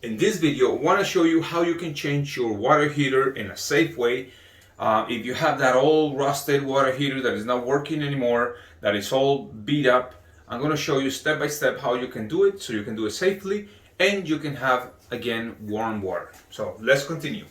In this video, I want to show you how you can change your water heater in a safe way. If you have that old rusted water heater that is not working anymore, that is all beat up, I'm going to show you step by step how you can do it so you can do it safely and you can have, again, warm water. So let's continue.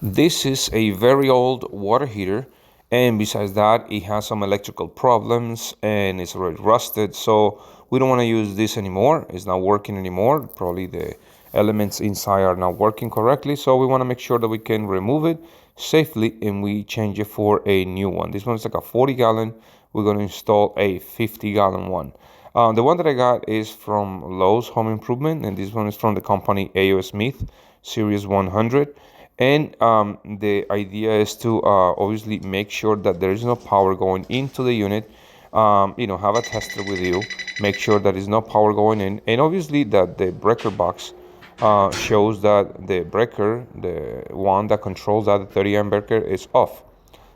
This is a very old water heater, and besides that, it has some electrical problems and it's already rusted, so we don't want to use this anymore. It's not working anymore. Probably the elements inside are not working correctly, so we want to make sure that we can remove it safely and we change it for a new one. This one's like a 40-gallon. We're going to install a 50-gallon one. The one that I got is from Lowe's Home Improvement, and this one is from the company A.O. Smith Series 100. And the idea is to obviously make sure that there is no power going into the unit. Have a tester with you, make sure that there's no power going in, and obviously that the breaker box shows that the breaker, the one that controls that 30 amp breaker, is off.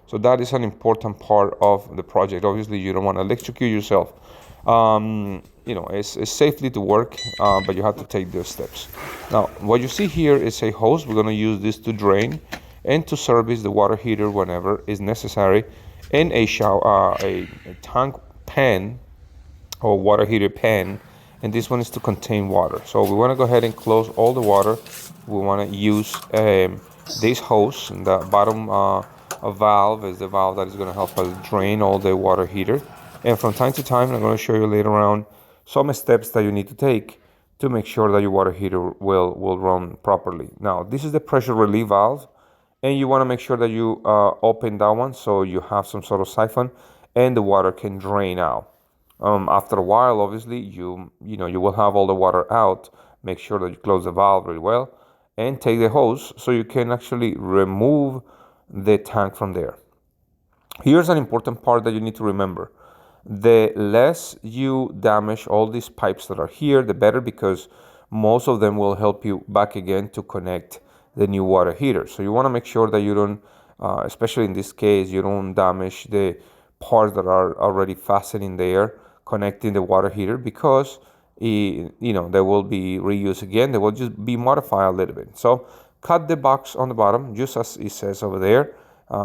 So that is an important part of the project. Obviously, you don't want to electrocute yourself. It's safely to work, but you have to take those steps. Now, what you see here is a hose. We're going to use this to drain and to service the water heater whenever is necessary, and a tank pan or water heater pan, and this one is to contain water. So we want to go ahead and close all the water. We want to use this hose, and the bottom valve is the valve that is going to help us drain all the water heater. And from time to time, I'm going to show you later on some steps that you need to take to make sure that your water heater will run properly. Now, this is the pressure relief valve, and you want to make sure that you open that one so you have some sort of siphon and the water can drain out. After a while, obviously, you will have all the water out. Make sure that you close the valve really well and take the hose so you can actually remove the tank from there. Here's an important part that you need to remember. The less you damage all these pipes that are here, the better, because most of them will help you back again to connect the new water heater. So you want to make sure that you don't, especially in this case, you don't damage the parts that are already fastened in there, connecting the water heater, because they will be reused again. They will just be modified a little bit. So cut the box on the bottom, just as it says over there.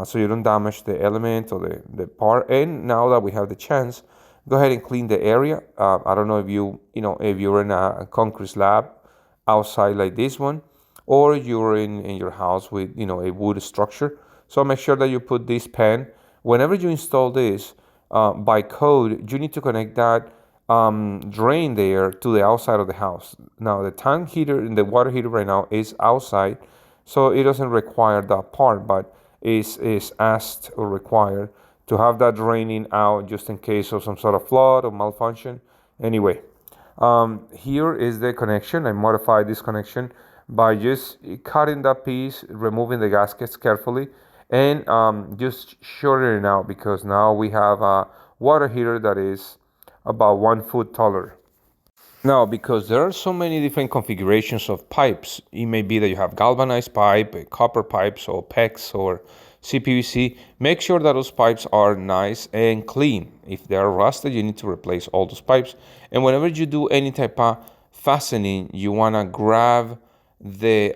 So you don't damage the element or the part. And now that we have the chance, go ahead and clean the area. I don't know if if you're in a concrete slab outside like this one, or you're in your house with a wood structure. So make sure that you put this pan. Whenever you install this, by code, you need to connect that drain there to the outside of the house. Now the tank heater and the water heater right now is outside, so it doesn't require that part, but is asked or required to have that draining out just in case of some sort of flood or malfunction. Anyway, here is the connection. I modified this connection by just cutting that piece, removing the gaskets carefully, and just shortening it out, because now we have a water heater that is about 1 foot taller. Now, because there are so many different configurations of pipes, it may be that you have galvanized pipe, copper pipes, or PEX, or CPVC. Make sure that those pipes are nice and clean. If they are rusted, you need to replace all those pipes. And whenever you do any type of fastening, you want to grab the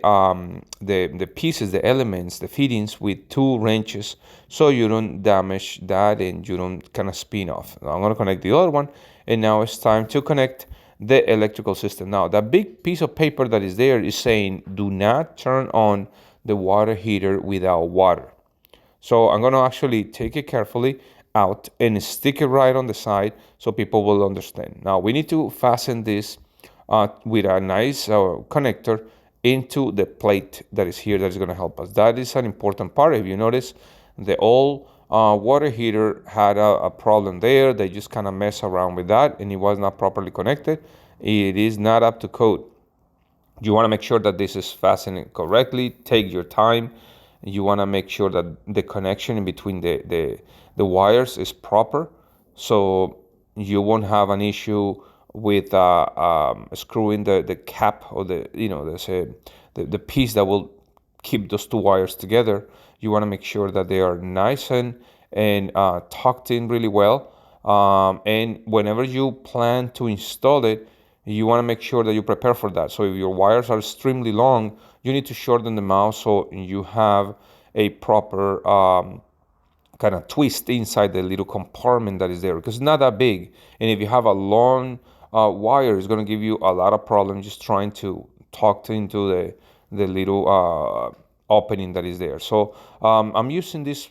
pieces, the elements, the fittings with 2 wrenches, so you don't damage that and you don't kind of spin off. Now I'm going to connect the other one, and now it's time to connect the electrical system. Now, that big piece of paper that is there is saying, do not turn on the water heater without water. So I'm going to actually take it carefully out and stick it right on the side so people will understand. Now, we need to fasten this with a nice connector into the plate that is here that is going to help us. That is an important part. If you notice, the old water heater had a problem there. They just kind of mess around with that, and it was not properly connected. It is not up to code. You want to make sure that this is fastened correctly. Take your time. You want to make sure that the connection in between the wires is proper, so you won't have an issue with screwing the cap or the piece that will keep those 2 wires together. You want to make sure that they are nice and tucked in really well. And whenever you plan to install it, you want to make sure that you prepare for that. So if your wires are extremely long, you need to shorten them out so you have a proper kind of twist inside the little compartment that is there, because it's not that big. And if you have a long wire, it's going to give you a lot of problems just trying to tuck into the little opening that is there. So I'm using this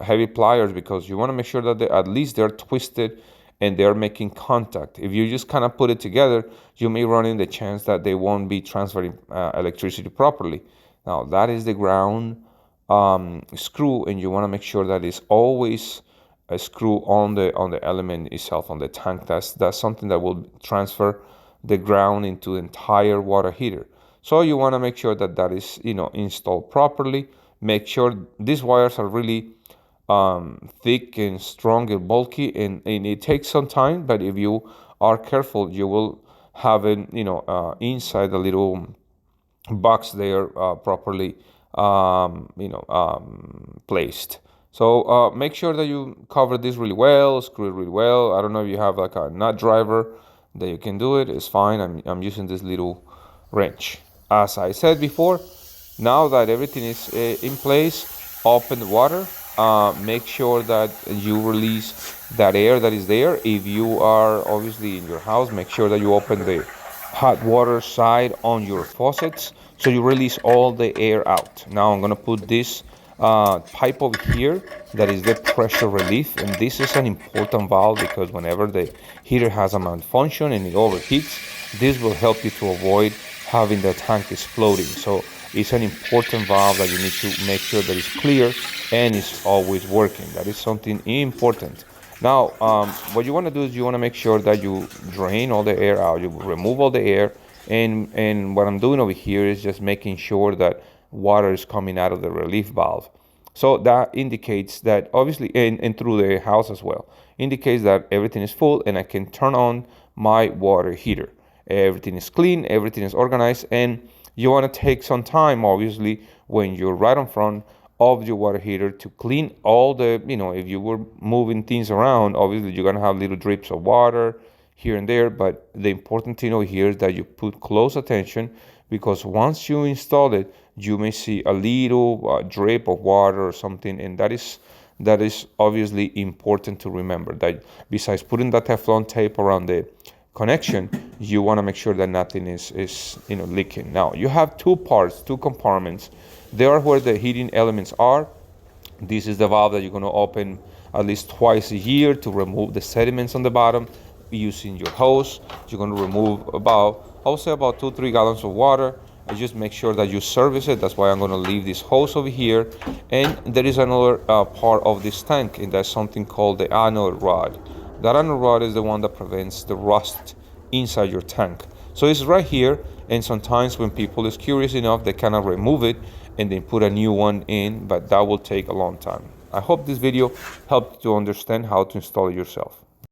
heavy pliers because you want to make sure that at least they're twisted and they're making contact. If you just kind of put it together, you may run in the chance that they won't be transferring electricity properly. Now that is the ground screw, and you want to make sure that it's always a screw on the element itself, on the tank. That's something that will transfer the ground into the entire water heater. So you want to make sure that that is installed properly. Make sure these wires are really thick and strong and bulky, and it takes some time, but if you are careful, you will have it inside the little box there properly placed. So make sure that you cover this really well, screw it really well. I don't know if you have like a nut driver that you can do it. It's fine. I'm using this little wrench. As I said before, now that everything is in place, open the water. Make sure that you release that air that is there. If you are obviously in your house, make sure that you open the hot water side on your faucets so you release all the air out. Now I'm gonna put this pipe over here that is the pressure relief, and this is an important valve because whenever the heater has a malfunction and it overheats, this will help you to avoid having the tank exploding. So it's an important valve that you need to make sure that it's clear and it's always working. That is something important. Now, what you want to do is you want to make sure that you drain all the air out, you remove all the air, and what I'm doing over here is just making sure that water is coming out of the relief valve. So that indicates that obviously, and through the house as well, indicates that everything is full and I can turn on my water heater. Everything is clean, everything is organized, and you want to take some time, obviously, when you're right in front of your water heater to clean all the, if you were moving things around, obviously you're going to have little drips of water here and there, but the important thing over here is that you put close attention, because once you install it, you may see a little drip of water or something, and that is obviously important to remember, that besides putting that Teflon tape around the connection, you want to make sure that nothing is leaking. Now you have two compartments. They are where the heating elements are. This is the valve that you're going to open at least twice a year to remove the sediments on the bottom using your hose. You're going to remove about 2-3 gallons of water, and just make sure that you service it. That's why I'm going to leave this hose over here. And there is another part of this tank, and that's something called the anode rod. That anode rod is the one that prevents the rust inside your tank. So it's right here, and sometimes when people is curious enough, they cannot remove it and then put a new one in, but that will take a long time. I hope this video helped you to understand how to install it yourself.